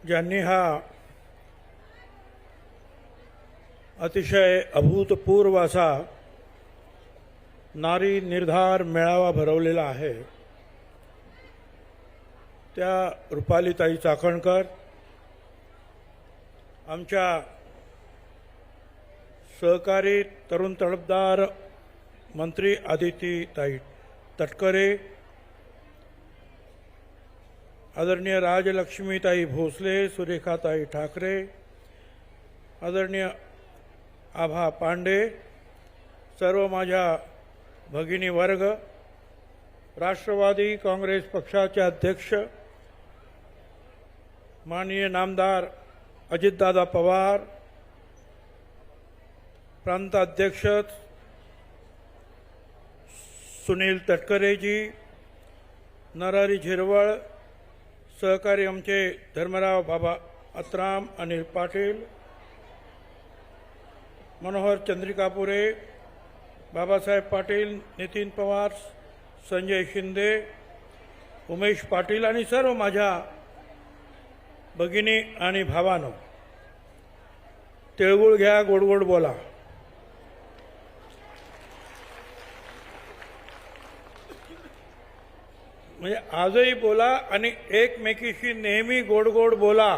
ज्यांनी हा अतिशय अभूतपूर्व असा नारी निर्धार मेळावा भरवलेला आहे त्या रुपालीताई चाकणकर, आमच्या सहकारी तरुण तडफदार मंत्री आदितीताई तटकरे, आदरणीय राजलक्ष्मीताई भोसले, सुरेखाताई ठाकरे, आदरणीय आभा पांडे, सर्व माझ्या भगिनी वर्ग, राष्ट्रवादी काँग्रेस पक्षाचे अध्यक्ष माननीय नामदार अजितदादा पवार, प्रांताध्यक्ष सुनील तटकरेजी, नरहरी झिरवळ, सहकारी आमचे धर्मराव बाबा अत्राम, अनिल पाटील, मनोहर चंद्रिकापुरे, बाबासाहेब पाटील, नितीन पवार, संजय शिंदे, उमेश पाटील आणि सर्व माझ्या भगिनी आणि भावांनो, तिळगुळ घ्या, गोड गोड बोला. म्हणजे आजही बोला आणि एकमेकीशी नेहमी गोड गोड बोला.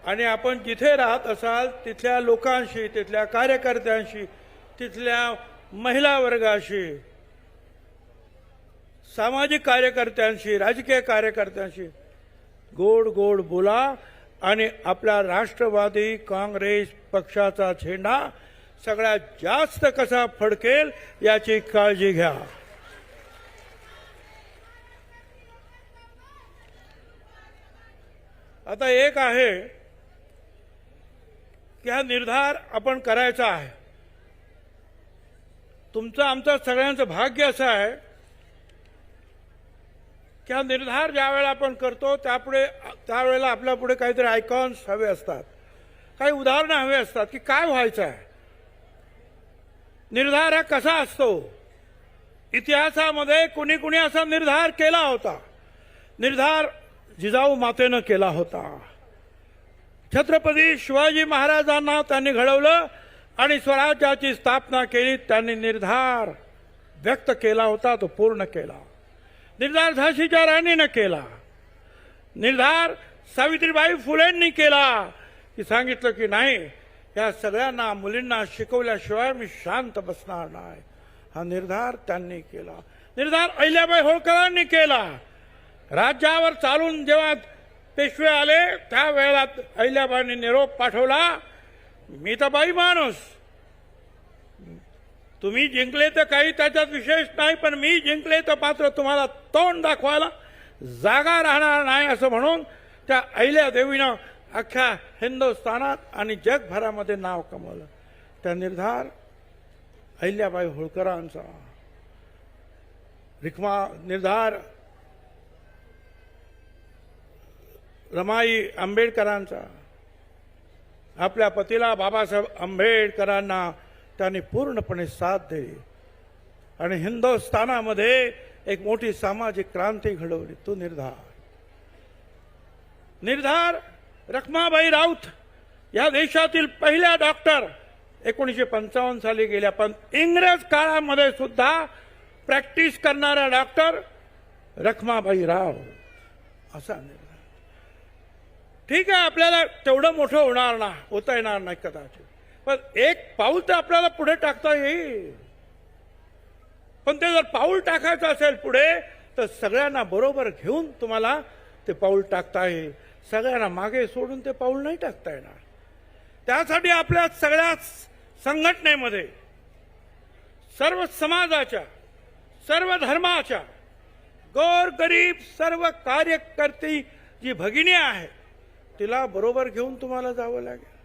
आणि आपण जिथे राहत असाल तिथल्या लोकांशी, तिथल्या कार्यकर्त्यांशी, तिथल्या महिला वर्गाशी, सामाजिक कार्यकर्त्यांशी, राजकीय कार्यकर्त्यांशी गोड गोड बोला आणि आपला राष्ट्रवादी काँग्रेस पक्षाचा झेंडा सगळ्यात जास्त कसा फडकेल याची काळजी घ्या. आता एक आहे की हा निर्धार आपण करायचा आहे. तुमचं आमचं सगळ्यांचं भाग्य असं आहे की हा निर्धार ज्या वेळेला आपण करतो त्यावेळेला आपल्या पुढे काहीतरी आयकॉन्स हवे असतात, काही उदाहरणं हवे असतात की काय व्हायचं आहे. निर्धार हा कसा असतो. इतिहासामध्ये कुणी कुणी असा निर्धार केला होता. निर्धार जिजाऊ मातेनं केला होता. छत्रपती शिवाजी महाराजांना त्यांनी घडवलं आणि स्वराज्याची स्थापना केली. त्यांनी निर्धार व्यक्त केला होता, तो पूर्ण केला. निर्धार झाशीच्या राणीनं केला. निर्धार सावित्रीबाई फुलेंनी केला की सांगितलं की नाही, या सगळ्यांना मुलींना शिकवल्याशिवाय मी शांत बसणार नाही. हा निर्धार त्यांनी केला. निर्धार अहिल्याबाई होळकरांनी केला. राज्यावर चालून जेव्हा पेशवे आले त्यावेळेला अहिल्याबाईंनी निरोप पाठवला, मी तर बाई माणूस, तुम्ही जिंकले तर काही त्याच्यात विशेष नाही, पण मी जिंकले तर मात्र तुम्हाला तोंड दाखवायला जागा राहणार नाही, असं म्हणून त्या अहिल्यादेवीनं अख्ख्या हिंदुस्थानात आणि जगभरामध्ये नाव कमवलं. त्या निर्धार अहिल्याबाई होळकरांचा. निर्धार रमाई आंबेडकरांचा. आपल्या पतीला बाबासाहेब आंबेडकरांना त्यांनी पूर्णपणे साथ दिली आणि हिंदुस्थानामध्ये एक मोठी सामाजिक क्रांती घडवली. तो निर्धार रखमाबाई राऊत या देशातील पहिल्या डॉक्टर 1955 साली गेल्या, पण इंग्रज काळामध्ये सुद्धा प्रॅक्टिस करणारा डॉक्टर रखमाबाई राव असा निर्धार. ठीक आहे, आपल्याला तेवढं मोठं होता येणार नाही कदाचित, पण एक पाऊल तर आपल्याला पुढे टाकता येईल. पण ते जर पाऊल टाकायचं असेल पुढे तर सगळ्यांना बरोबर घेऊन तुम्हाला ते पाऊल टाकता येईल. सगळ्यांना मागे सोडून ते पाऊल नाही टाकता येणार. त्यासाठी आपल्या सगळ्या संघटनेमध्ये सर्व समाजाच्या, सर्व धर्माच्या, गोरगरीब सर्व कार्यकर्ती जी भगिनी आहे तिला बरोबर घेऊन तुम्हाला जावं लागेल.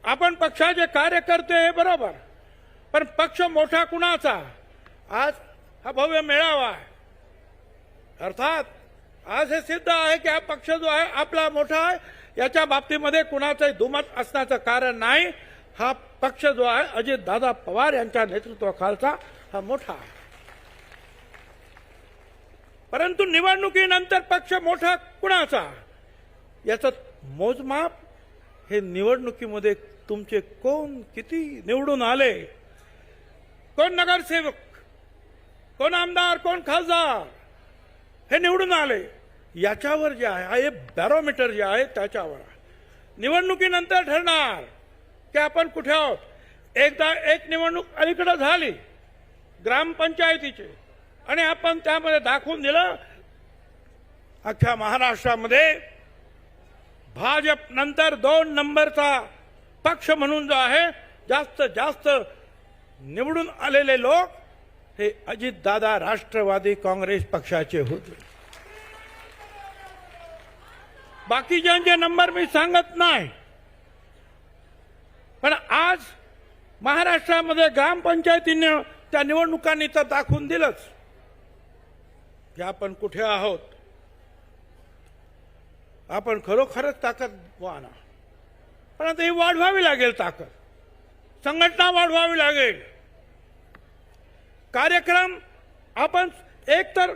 आपण पक्षाचे कार्यकर्ते हे बरोबर, पण पक्ष मोठा कुणाचा. आज हा भव्य मेळावा आहे. अर्थात आज हे सिद्ध आहे की हा पक्ष जो आहे आपला मोठा आहे, याच्या बाबतीमध्ये कुणाचंही दुमत असण्याचं कारण नाही. हा पक्ष जो आहे अजितदादा पवार यांच्या नेतृत्वाखालचा हा मोठा आहे. परंतु निवडणुकीनंतर पक्ष मोठा कुणाचा याचं मोजमाप हे निवडणुकीमध्ये तुमचे कोण किती निवडून आले, कोण नगरसेवक, कोण आमदार, कोण खासदार हे निवडून आले याच्यावर जे आहे, हे बॅरोमीटर जे आहे त्याच्यावर निवडणुकीनंतर ठरणार की आपण कुठे आहोत. एकदा एक निवडणूक अलीकडे झाली ग्रामपंचायतीची आणि आपण त्यामध्ये दाखवून दिलं अख्ख्या महाराष्ट्रामध्ये भाजप नंतर 2 नंबरचा पक्ष म्हणून जो आहे जास्त निवडून आलेले लोक हे अजितदादा राष्ट्रवादी काँग्रेस पक्षाचे होते. बाकीच्यांचे नंबर मी सांगत नाही, पण आज महाराष्ट्रामध्ये ग्रामपंचायतीने त्या निवडणुकांनी तर दाखवून दिलंच की आपण कुठे आहोत. आपण खरोखरच ताकदवान आहोत, पण आता ही वाढवावी लागेल ताकद, संघटना वाढवावी लागेल. कार्यक्रम आपण एक तर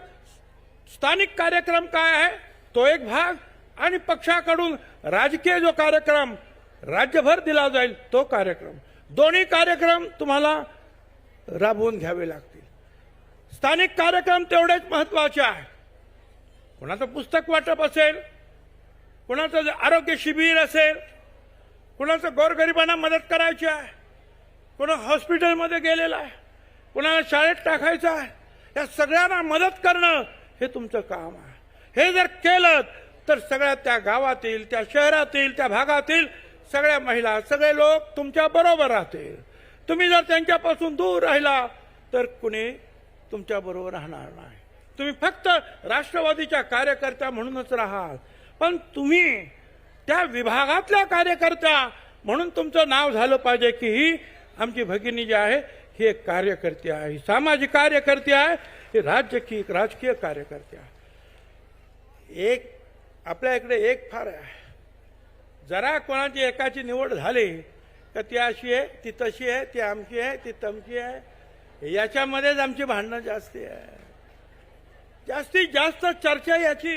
स्थानिक कार्यक्रम काय आहे तो एक भाग आणि पक्षाकडून राजकीय जो कार्यक्रम राज्यभर दिला जाईल तो कार्यक्रम, दोन्ही कार्यक्रम तुम्हाला राबवून घ्यावे लागतील. स्थानिक कार्यक्रम तेवढेच महत्वाचे आहे. कोणाचं पुस्तक वाटप असेल, कोणाचं आरोग्य शिबिर असेल, कोणाचं गोरगरिबांना मदत करायची आहे, कोणा हॉस्पिटलमध्ये गेलेला आहे, कोणाला शाळेत टाकायचं आहे, या सगळ्यांना मदत करणं हे तुमचं काम आहे. हे जर केलं तर सगळ्या त्या गावातील, त्या शहरातील, त्या भागातील सगळ्या महिला, सगळे लोक तुमच्या बरोबर राहतील. तुम्ही जर त्यांच्यापासून दूर राहिला तर कुणी तुमच्या बरोबर राहणार नाही. तुम्ही फक्त राष्ट्रवादीच्या कार्यकर्त्या म्हणूनच राहाल, पण तुम्ही त्या विभागातल्या कार्यकर्त्या म्हणून तुमचं नाव झालं पाहिजे की ही आमची भगिनी जी आहे ही एक कार्यकर्ती आहे, ही सामाजिक कार्यकर्ती आहे, ही राजकीय कार्यकर्ती आहे. एक आपल्या इकडे एक फार आहे, जरा कोणाची एकाची निवड झाली का ती अशी आहे, ती तशी आहे, ती आमची आहे, ती तमची आहे, याच्यामध्येच आमची भांडणं जास्ती आहे. जास्तीत जास्त चर्चा याची,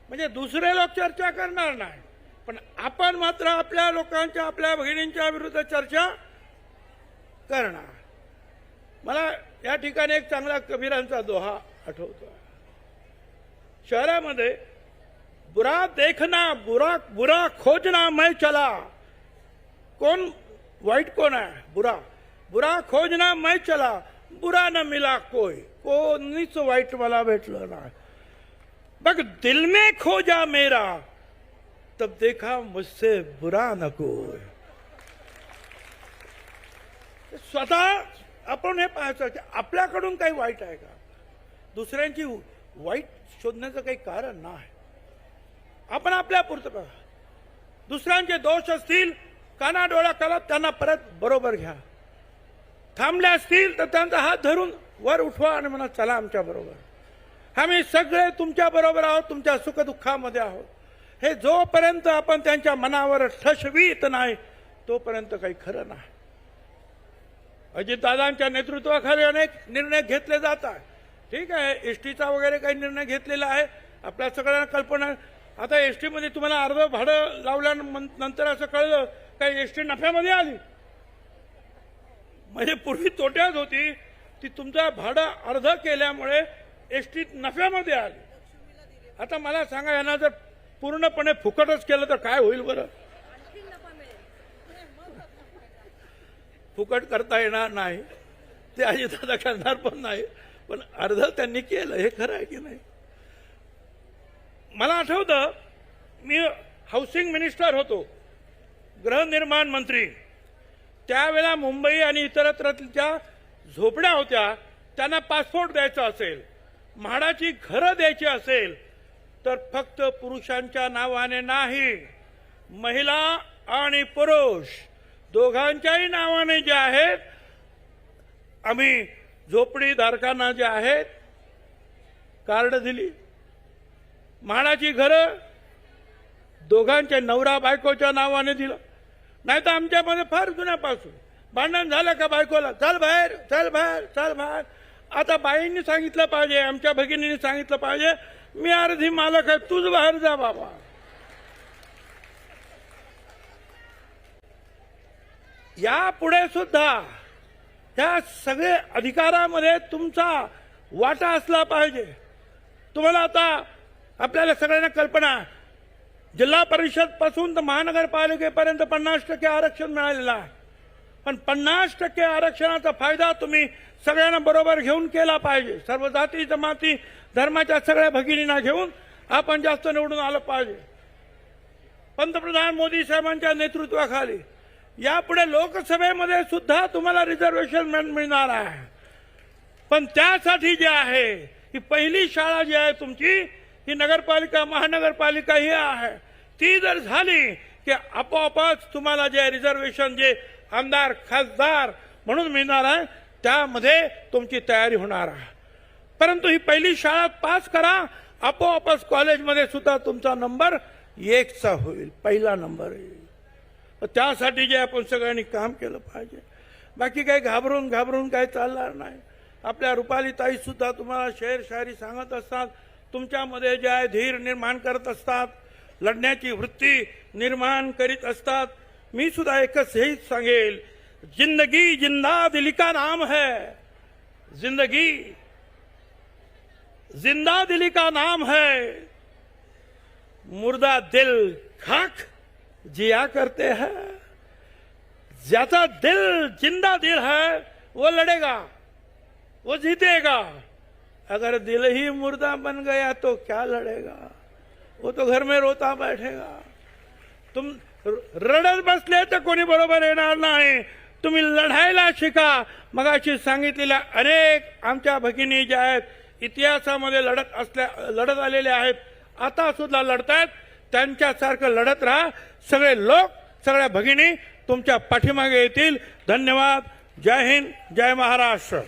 म्हणजे दुसरे लोक चर्चा करणार नाही, पण आपण मात्र आपल्या लोकांच्या, आपल्या भगिनींच्या विरुद्ध चर्चा करणार. मला या ठिकाणी एक चांगला कबीरांचा दोहा आठवतो. शहरामध्ये बुरा देखना बुरा खोजना मैं चला. कोण वाईट कोण आहे? बुरा खोजना मैं चला, बुरा न मिला कोणीच वाईट मला भेटलं नाही. बग दिल में खोजा मेरा तब देखा मुझसे बुरा न कोई. स्वतः आपण हे पाहायचं की आपल्याकडून काही वाईट आहे का? दुसऱ्यांची वाईट शोधण्याचं काही कारण नाही. आपण आपल्यापुरतं बघा. दुसऱ्यांचे दोष असतील कानाडोळा करा, त्यांना परत बरोबर घ्या. थांबले असतील तर त्यांचा हात धरून वर उठवा आणि म्हणा चला आमच्या बरोबर, आम्ही सगळे तुमच्या बरोबर आहोत, तुमच्या सुखदुःखामध्ये आहोत. हे जोपर्यंत आपण त्यांच्या मनावर ठसवीत नाही तोपर्यंत काही खरं नाही. अजितदादांच्या नेतृत्वाखाली अनेक निर्णय घेतले जातात. ठीक आहे, एसटीचा वगैरे काही निर्णय घेतलेला आहे, आपल्या सगळ्यांना कल्पना. आता एसटी मध्ये तुम्हाला अर्ध भाडं लावल्यानंतर असं कळलं काही एसटी नफ्यामध्ये आली, म्हणजे पूर्वी तोट्यात होती ती, तुमचं भाडं अर्ध केल्यामुळे एसटी नफ्यामध्ये आली. आता मला सांगा, यांना जर पूर्णपणे फुकटच केलं तर काय होईल बरं? फुकट करता येणार नाही, ते अजितदादा करणार पण नाही, पण अर्ध त्यांनी केलं. हे खरं आहे की नाही? मला आठवतं, मी हाऊसिंग मिनिस्टर होतो, गृहनिर्माण मंत्री. त्यावेळेला मुंबई आणि इतरत्रच्या झोपड्या होत्या, त्यांना पासपोर्ट द्यायचा असेल, म्हाडाची घरं द्यायची असेल तर फक्त पुरुषांच्या नावाने नाही, महिला आणि पुरुष दोघांच्याही नावाने जे आहेत, आम्ही झोपडीधारकांना जे आहेत कार्ड दिली. म्हाडाची घरं दोघांच्या नवरा बायकोच्या नावाने दिलं. नाही तर आमच्यामध्ये फार जुन्यापासून भांडण झालं का बायकोला चल बाहेर चल बाहेर चल बाहेर आता बाईंनी सांगितलं पाहिजे, आमच्या भगिनींनी सांगितलं पाहिजे, मी अर्धी मालक आहे, तूच बाहेर जा बाबा. यापुढे सुद्धा या सगळे अधिकारामध्ये तुमचा वाटा असला पाहिजे. तुम्हाला आता आपल्याला सगळ्यांना कल्पना आहे, जिल्हा परिषद पासून तर महानगरपालिकेपर्यंत 50% आरक्षण मिळालेलं आहे. पण 50% आरक्षणाचा फायदा तुम्ही सगळ्यांना बरोबर घेऊन केला पाहिजे. सर्व जाती जमाती धर्माच्या सगळ्या भगिनींना घेऊन आपण जास्त निवडून आलं पाहिजे. पंतप्रधान मोदी साहेबांच्या नेतृत्वाखाली यापुढे लोकसभेमध्ये सुद्धा तुम्हाला रिझर्वेशन मिळणार आहे. पण त्यासाठी जे आहे ही पहिली शाळा जी आहे तुमची, ही नगरपालिका महानगरपालिका ही आहे, ती जर झाली की आपोआपच तुम्हाला जे रिझर्वेशन जे आमदार खासदार म्हणून मिळणार आहे त्यामध्ये तुमची तयारी होणार आहे. परंतु ही पहिली शाळा पास करा, आपोआपच कॉलेजमध्ये सुद्धा तुमचा नंबर 1चा होईल, पहिला नंबर येईल. त्यासाठी जे आपण सगळ्यांनी काम केलं पाहिजे. बाकी काही घाबरून काही चालणार नाही. आपल्या रुपाली ताई सुद्धा तुम्हाला शेर शायरी सांगत असतात, तुमच्यामध्ये जे आहे धीर निर्माण करत असतात, लढण्याची वृत्ती निर्माण करीत असतात. मी सुद्धा एकच हेच सांगेल, जिंदगी जिंदा दिली का नाम है, जिंदगी जिंदा दिली का नाम है, मुर्दा दिल खाक जिया करते हैं. ज्याचा दिल जिंदा दिल है वो लड़ेगा, वो जीतेगा. अगर दिल ही मुर्दा बन गया तो क्या लड़ेगा, वो तो घर में रोता बैठेगा. तुम रडत बसले तर कोणी बरोबर येणार नाही. तुम्ही लढायला शिका. मगाशी सांगितलेल्या अनेक आमच्या भगिनी ज्या आहेत इतिहासामध्ये लढत आलेल्या आहेत, आता सुद्धा लढतायत. त्यांच्यासारखं लढत राहा. सगळे लोक सगळ्या भगिनी तुमच्या पाठीमागे येतील. धन्यवाद. जय हिंद, जय महाराष्ट्र.